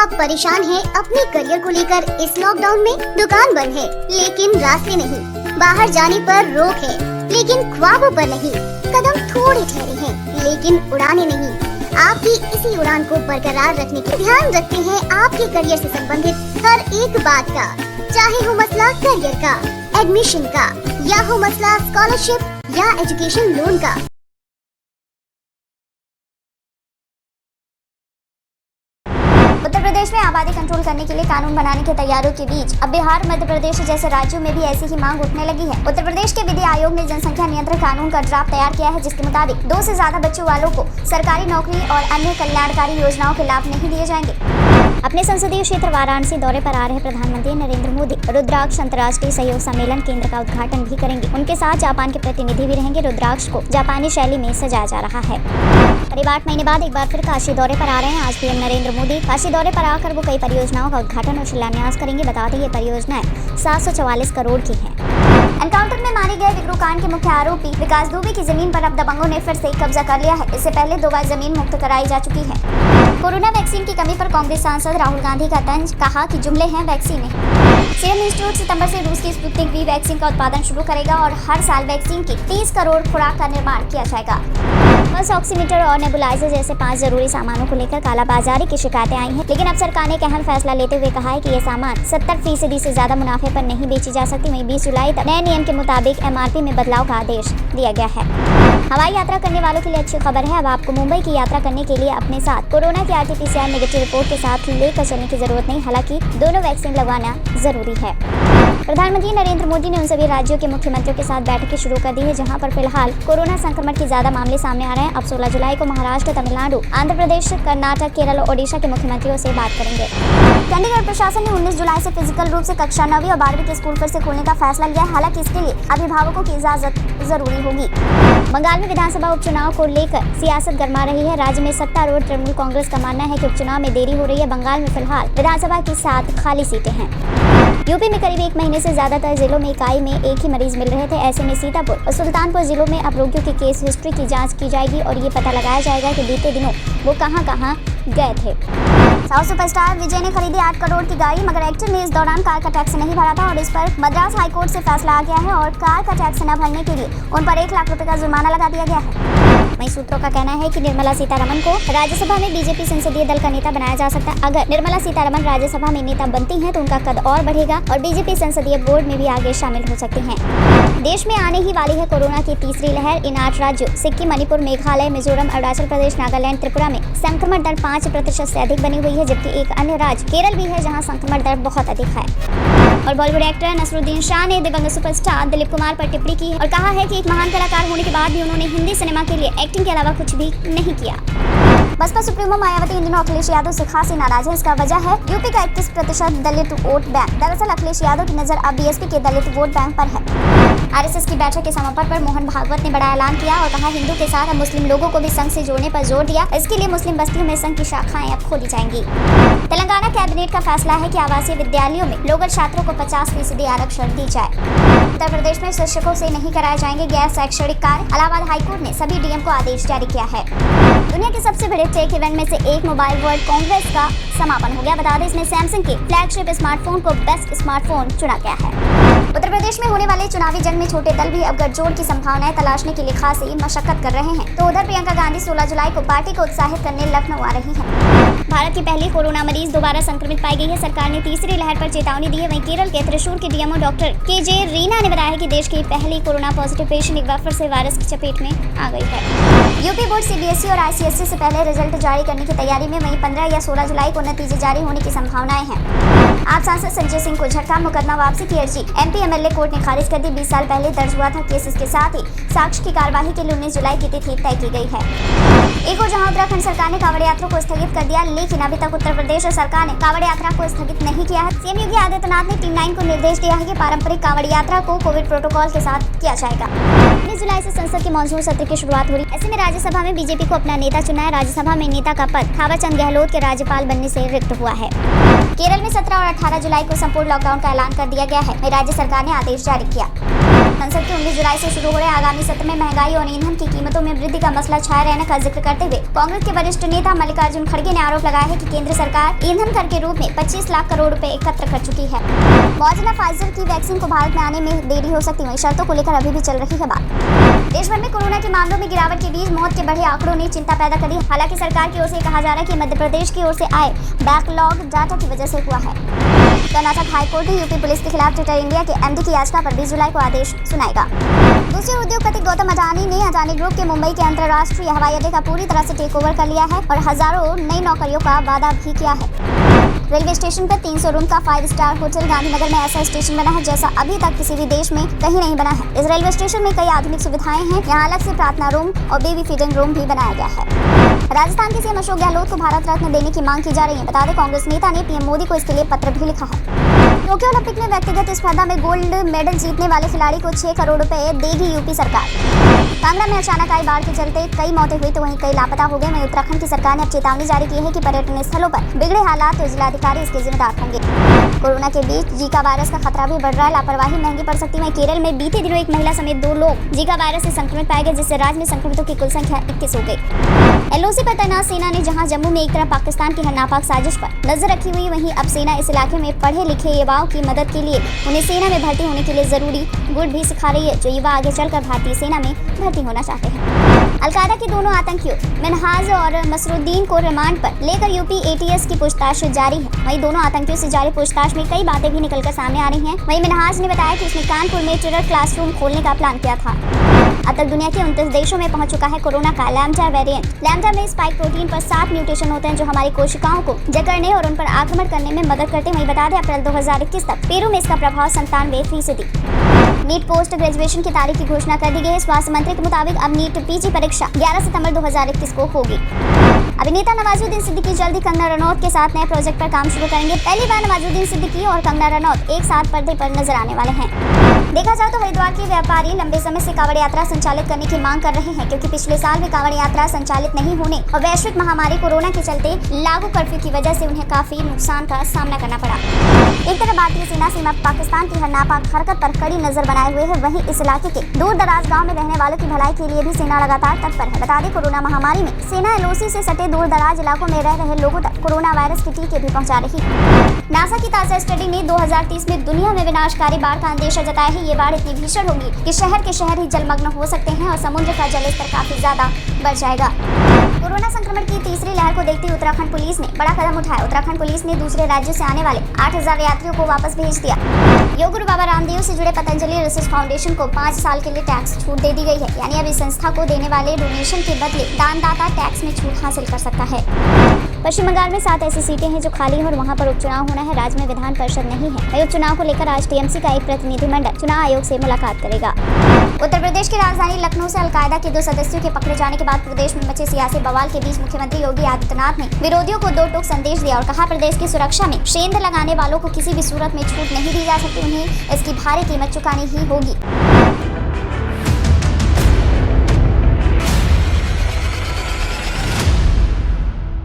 आप परेशान हैं अपने करियर को लेकर इस लॉकडाउन में? दुकान बंद है लेकिन रास्ते नहीं, बाहर जाने पर रोक है लेकिन ख्वाबों पर नहीं, कदम थोड़े ठहरे हैं लेकिन उड़ाने नहीं। आपकी इसी उड़ान को बरकरार रखने के ध्यान रखते हैं आपके करियर से संबंधित हर एक बात का, चाहे हो मसला करियर का, एडमिशन का, या हो मसला स्कॉलरशिप या एजुकेशन लोन का। उत्तर प्रदेश में आबादी कंट्रोल करने के लिए कानून बनाने की तैयारियों के बीच अब बिहार, मध्य प्रदेश जैसे राज्यों में भी ऐसी ही मांग उठने लगी है। उत्तर प्रदेश के विधि आयोग ने जनसंख्या नियंत्रण कानून का ड्राफ्ट तैयार किया है, जिसके मुताबिक 2 से ज्यादा बच्चों वालों को सरकारी नौकरी और अन्य कल्याणकारी योजनाओं के लाभ नहीं दिए जाएंगे। अपने संसदीय क्षेत्र वाराणसी दौरे पर आ रहे प्रधानमंत्री नरेंद्र मोदी रुद्राक्ष अंतर्राष्ट्रीय सहयोग सम्मेलन केंद्र का उद्घाटन भी करेंगे। उनके साथ जापान के प्रतिनिधि भी रहेंगे। रुद्राक्ष को जापानी शैली में सजाया जा रहा है। करीब 8 महीने बाद एक बार फिर काशी दौरे पर आ रहे हैं। आज पीएम नरेंद्र मोदी काशी दौरे पर आकर वो कई परियोजनाओं का उद्घाटन और शिलान्यास करेंगे। बता दें ये परियोजनाएं 744 करोड़ की हैं। एनकाउंटर में मारे गए विक्रोकांड के मुख्य आरोपी विकास दुबे की जमीन पर अब दबंगों ने फिर से कब्जा कर लिया है। इससे पहले 2 बार जमीन मुक्त कराई जा चुकी है। कोरोना वैक्सीन की कमी पर कांग्रेस सांसद राहुल गांधी का तंज, कहा कि जुमले हैं वैक्सीन नहीं। सीरम इंस्टीट्यूट सितंबर से रूस की स्पुतनिक वी वैक्सीन का उत्पादन शुरू करेगा और हर साल वैक्सीन की 30 करोड़ खुराक का निर्माण किया जाएगा। पल्स ऑक्सीमीटर और नेबुलाइजर जैसे 5 जरूरी सामानों को लेकर कालाबाजारी की शिकायतें आई हैं, लेकिन अब सरकार ने एक अहम फैसला लेते हुए कहा है कि ये सामान 70% से ज्यादा मुनाफे पर नहीं बेची जा सकती। वहीं 20 जुलाई तक नए नियम के मुताबिक MRP में बदलाव का आदेश दिया गया है। हवाई यात्रा करने वालों के लिए अच्छी खबर है। अब आपको मुंबई की यात्रा करने के लिए अपने साथ कोरोना की RT-PCR नेगेटिव रिपोर्ट के साथ लेकर चलने की जरूरत नहीं। हालांकि दोनों वैक्सीन लगवाना जरूरी है। प्रधानमंत्री नरेंद्र मोदी ने उन सभी राज्यों के मुख्यमंत्रियों के साथ बैठकें शुरू कर दी है जहां पर फिलहाल कोरोना संक्रमण के ज्यादा मामले सामने आ रहे हैं। अब 16 जुलाई को महाराष्ट्र, तमिलनाडु, आंध्र प्रदेश, कर्नाटक, केरल और ओडिशा के मुख्यमंत्रियों से बात करेंगे। चंडीगढ़ प्रशासन ने 19 जुलाई से फिजिकल रूप से कक्षा 9वीं और 12वीं के स्कूल फिर से खोलने का फैसला लिया है। हालांकि इसके लिए अभिभावकों की इजाजत जरूरी होगी। बंगाल में विधानसभा उपचुनाव को लेकर सियासत गर्मा रही है। राज्य में सत्तारूढ़ तृणमूल कांग्रेस का मानना है कि उपचुनाव में देरी हो रही है। बंगाल में फिलहाल विधानसभा की 7 खाली सीटें हैं। यूपी में करीब 1 महीने से ज्यादातर जिलों में इकाई में एक ही मरीज मिल रहे थे। ऐसे में सीतापुर और सुल्तानपुर जिलों में अब रोगियों की केस हिस्ट्री की जांच की जाएगी और ये पता लगाया जाएगा कि बीते दिनों वो कहां गए थे। साउथ सुपरस्टार विजय ने खरीदी 8 करोड़ की गाड़ी, मगर एक्टर ने इस दौरान कार का टैक्स नहीं भरा था और इस पर मद्रास हाईकोर्ट से फैसला आ गया है और कार का टैक्स न भरने के लिए उन पर 1 लाख रुपए का जुर्माना लगा दिया गया है। वहीं सूत्रों का कहना है कि निर्मला सीतारमण को राज्यसभा में बीजेपी संसदीय दल का नेता बनाया जा सकता है। अगर निर्मला सीतारमण राज्यसभा में नेता बनती हैं तो उनका कद और बढ़ेगा और बीजेपी संसदीय बोर्ड में भी आगे शामिल हो सकते हैं। देश में आने ही वाली है कोरोना की तीसरी लहर। इन 8 राज्यों सिक्किम, मणिपुर, मेघालय, मिजोरम, अरुणाचल प्रदेश, नागालैंड, त्रिपुरा में संक्रमण दर 5% से अधिक बनी हुई है, जबकि एक अन्य राज्य केरल भी है जहां संक्रमण दर बहुत अधिक है। और बॉलीवुड एक्टर नसरुद्दीन शाह ने दिवंगत सुपरस्टार दिलीप कुमार पर टिप्पणी की और कहा है कि एक महान कलाकार होने के बाद भी उन्होंने हिंदी सिनेमा के लिए एक्टिंग के अलावा कुछ भी नहीं किया। बसपा सुप्रीमो मायावती इन दिनों अखिलेश यादव से खासी नाराज है। इसका वजह है यूपी का 31% दलित वोट बैंक। दरअसल अखिलेश यादव की नजर अब BSP के दलित वोट बैंक पर है। RSS की बैठक के समापन पर मोहन भागवत ने बड़ा ऐलान किया और कहा हिंदू के साथ अब मुस्लिम लोगों को भी संघ से जोड़ने पर जोर दिया। इसके लिए मुस्लिम बस्तियों में संघ की शाखाएं अब खोली जाएंगी। तेलंगाना कैबिनेट का फैसला है कि आवासीय विद्यालयों में लोकल छात्रों को 50% आरक्षण दी जाए। उत्तर प्रदेश में शिक्षकों से नहीं कराए जाएंगे गैर शैक्षणिक कार्य। इलाहाबाद हाईकोर्ट ने सभी DM को आदेश जारी किया है। दुनिया के सबसे बड़े टेक इवेंट में से एक मोबाइल वर्ल्ड कांग्रेस का समापन हो गया। बता दें इसमें सैमसंग के फ्लैगशिप स्मार्टफोन को बेस्ट स्मार्टफोन चुना गया है। उत्तर प्रदेश में होने वाले चुनावी जंग में छोटे दल भी अब गठजोड़ की संभावनाएं तलाशने के लिए खासी मशक्कत कर रहे हैं। तो उधर प्रियंका गांधी 16 जुलाई को पार्टी को उत्साहित करने लखनऊ आ रही है। भारत की पहली कोरोना मरीज दोबारा संक्रमित पाई गई है। सरकार ने तीसरी लहर पर चेतावनी दी है। वहीं केरल के त्रिशूर के DMO डॉक्टर KJ रीना ने बताया कि देश की पहली कोरोना पॉजिटिव पेशेंट एक बार फिर से वायरस की चपेट में आ गई है। यूपी बोर्ड CBSE और ICSE से पहले रिजल्ट जारी करने की तैयारी में। वहीं 15 या 16 जुलाई को नतीजे जारी होने की संभावनाएं हैं। आप सांसद संजय सिंह को झटका, मुकदमा वापसी की अर्जी MP MLA कोर्ट ने खारिज कर दी। 20 साल पहले दर्ज हुआ था केस। इसके साथ ही साक्ष्य की कार्यवाही के लिए 19 जुलाई की तिथि तय की गई है। एक और जहां उत्तराखंड सरकार ने कांवड़ यात्रा को स्थगित कर दिया, लेकिन अभी तक उत्तर प्रदेश सरकार ने कांवड़ यात्रा को स्थगित नहीं किया है। CM योगी आदित्यनाथ ने टीम 9 को निर्देश दिया है कि पारंपरिक कांवड़ यात्रा को कोविड प्रोटोकॉल के साथ किया जाएगा। 19 जुलाई से संसद के मानसून सत्र की शुरुआत हो रही है। ऐसे में राज्यसभा में बीजेपी को अपना नेता चुना है। राज्यसभा में नेता का पद थावरचंद गहलोत के राज्यपाल बनने से रिक्त हुआ है। केरल में 17 और 18 जुलाई को संपूर्ण लॉकडाउन का ऐलान कर दिया गया है। राज्य सरकार ने आदेश जारी किया। संसद के 19 जुलाई से शुरू हो रहे आगामी सत्र में महंगाई और ईंधन की कीमतों में वृद्धि का मसला छाया रहने का जिक्र करते हुए कांग्रेस के वरिष्ठ नेता मल्लिकार्जुन खड़गे ने आरोप लगाया है कि केंद्र सरकार ईंधन कर के रूप में 25 लाख करोड़ रुपए एकत्र कर चुकी है। मौजूदा फाइजर की वैक्सीन को भारत में आने में देरी हो सकती है, शर्तों को लेकर अभी भी चल रही है बात। देश भर में कोरोना के मामलों में गिरावट के बीच मौत के बढ़े आंकड़ों ने चिंता पैदा कर दी। हालांकि सरकार की ओर से कहा जा रहा है कि मध्य प्रदेश की ओर से आए बैकलॉग डाटा की वजह से हुआ है। कर्नाटक हाईकोर्ट ने यूपी पुलिस के खिलाफ ट्विटर इंडिया के एमडी की याचिका पर 20 जुलाई को आदेश सुनाएगा। दूसरे उद्योगपति गौतम अडानी ने अडानी ग्रुप के मुंबई के अंतर्राष्ट्रीय हवाई अड्डे का पूरी तरह से टेक ओवर कर लिया है और हजारों नई नौकरियों का वादा भी किया है। रेलवे स्टेशन पर 300 रूम का 5 स्टार होटल गांधीनगर में ऐसा स्टेशन बना है जैसा अभी तक किसी भी देश में कहीं नहीं बना है। इस रेलवे स्टेशन में कई आधुनिक सुविधाएं हैं। यहाँ अलग से प्रार्थना रूम और बेबी फीडिंग रूम भी बनाया गया है। राजस्थान के सीएम अशोक गहलोत को भारत रत्न देने की मांग की जा रही है। बता दें कांग्रेस नेता ने पीएम मोदी को इसके लिए पत्र भी लिखा है। टोक्यो ओलंपिक में व्यक्तिगत स्पर्धा में गोल्ड मेडल जीतने वाले खिलाड़ी को 6 करोड़ रुपए देगी यूपी सरकार। कांगड़ा में अचानक आई बाढ़ के चलते कई मौतें हुई तो वहीं कई लापता हो गए। वहीं उत्तराखंड की सरकार ने अब चेतावनी जारी की है कि पर्यटन स्थलों पर बिगड़े हालात तो जिलाधिकारी इसके जिम्मेदार होंगे। कोरोना के बीच जीका वायरस का खतरा भी बढ़ रहा है। लापरवाही महंगी पड़ सकती है। केरल में बीते दिनों एक महिला समेत 2 लोग जीका वायरस से संक्रमित पाए गए, जिससे राज्य में संक्रमितों की कुल संख्या 21 हो गई। एलओसी पर तैनात सेना ने जहां जम्मू में एक तरफ पाकिस्तान की हर नापाक साजिश पर नजर रखी हुई, वहीं अब सेना इस इलाके में पढ़े लिखे युवाओं की मदद के लिए उन्हें सेना में भर्ती होने के लिए जरूरी गुण भी सिखा रही है, जो युवा आगे चलकर भारतीय सेना में भर्ती होना चाहते हैं। अलकायदा के दोनों आतंकियों मिनहाज और मसरुद्दीन को रिमांड पर लेकर यूपी एटीएस की पूछताछ जारी है। वहीं दोनों आतंकियों से जारी पूछताछ में कई बातें भी निकलकर सामने आ रही हैं। वहीं मिनहाज ने बताया कि उसने कानपुर में टेरर क्लासरूम खोलने का प्लान किया था। अब तक दुनिया के 29 देशों में पहुंच चुका है कोरोना का लैम्डा वेरिएंट। लैम्डा में स्पाइक प्रोटीन पर 7 म्यूटेशन होते हैं जो हमारी कोशिकाओं को जकड़ने और उन पर आक्रमण करने में मदद करते हैं। वहीं बता दें अप्रैल 2021 तक पेरू में इसका प्रभाव 97%। नीट पोस्ट ग्रेजुएशन की तारीख की घोषणा कर दी गई है। स्वास्थ्य मंत्री के मुताबिक अब नीट पीजी परीक्षा 11 सितंबर 2021 को होगी। अभिनेता नवाजुद्दीन सिद्दीकी जल्द ही कंगना रनौत के साथ नए प्रोजेक्ट पर काम शुरू करेंगे। पहली बार नवाजुद्दीन सिद्दीकी और कंगना रनौत एक साथ पर्दे पर नजर आने वाले हैं। देखा जाए तो हरिद्वार के व्यापारी लंबे समय से कांवड़ यात्रा संचालित करने की मांग कर रहे हैं, क्योंकि पिछले साल भी कांवड़ यात्रा संचालित नहीं होने और वैश्विक महामारी कोरोना के चलते लागू कर्फ्यू की वजह से उन्हें काफी नुकसान का सामना करना पड़ा। एक तरफ भारतीय सेना सीमा पाकिस्तान की हर नापाक हरकत पर कड़ी नजर बनाए हुए है, वहीं इस इलाके के दूर दराज गाँव में रहने वालों की भलाई के लिए भी सेना लगातार तत्पर है। बता दें कोरोना महामारी में सेना एलओसी से सटे दूर दराज इलाकों में रह रहे लोगों तक कोरोना वायरस के टीके भी पहुंचा रही है। नासा की ताजा स्टडी ने 2030 में दुनिया में विनाशकारी बाढ़ का अंदेशा जताया है। ये बाढ़ इतनी भीषण होगी कि शहर के शहर ही जलमग्न हो सकते हैं और समुद्र का जलस्तर काफी ज्यादा बढ़ जाएगा। कोरोना संक्रमण की तीसरी लहर को देखते हुए उत्तराखंड पुलिस ने बड़ा कदम उठाया। उत्तराखंड पुलिस ने दूसरे राज्यों से आने वाले 8000 यात्रियों को वापस भेज दिया। योग गुरु बाबा रामदेव से जुड़े पतंजलि रिसर्च फाउंडेशन को 5 साल के लिए टैक्स छूट दे दी गई है। यानी अब इस संस्था को देने वाले डोनेशन के बदले दानदाता टैक्स में छूट हासिल कर सकता है। पश्चिम बंगाल में 7 ऐसी सीटें हैं जो खाली हैं और वहां पर उपचुनाव होना है। राज्य में विधान परिषद नहीं है। उपचुनाव को लेकर आज टीएमसी का एक प्रतिनिधिमंडल चुनाव आयोग से मुलाकात करेगा। उत्तर प्रदेश की राजधानी लखनऊ से अलकायदा के 2 सदस्यों के पकड़े जाने के बाद प्रदेश में मचे सियासी बवाल के बीच मुख्यमंत्री योगी आदित्यनाथ ने विरोधियों को 2 टूक संदेश दिया और कहा प्रदेश की सुरक्षा में सेंध लगाने वालों को किसी भी सूरत में छूट नहीं दी जा सकती। उन्हें इसकी भारी कीमत चुकानी ही होगी।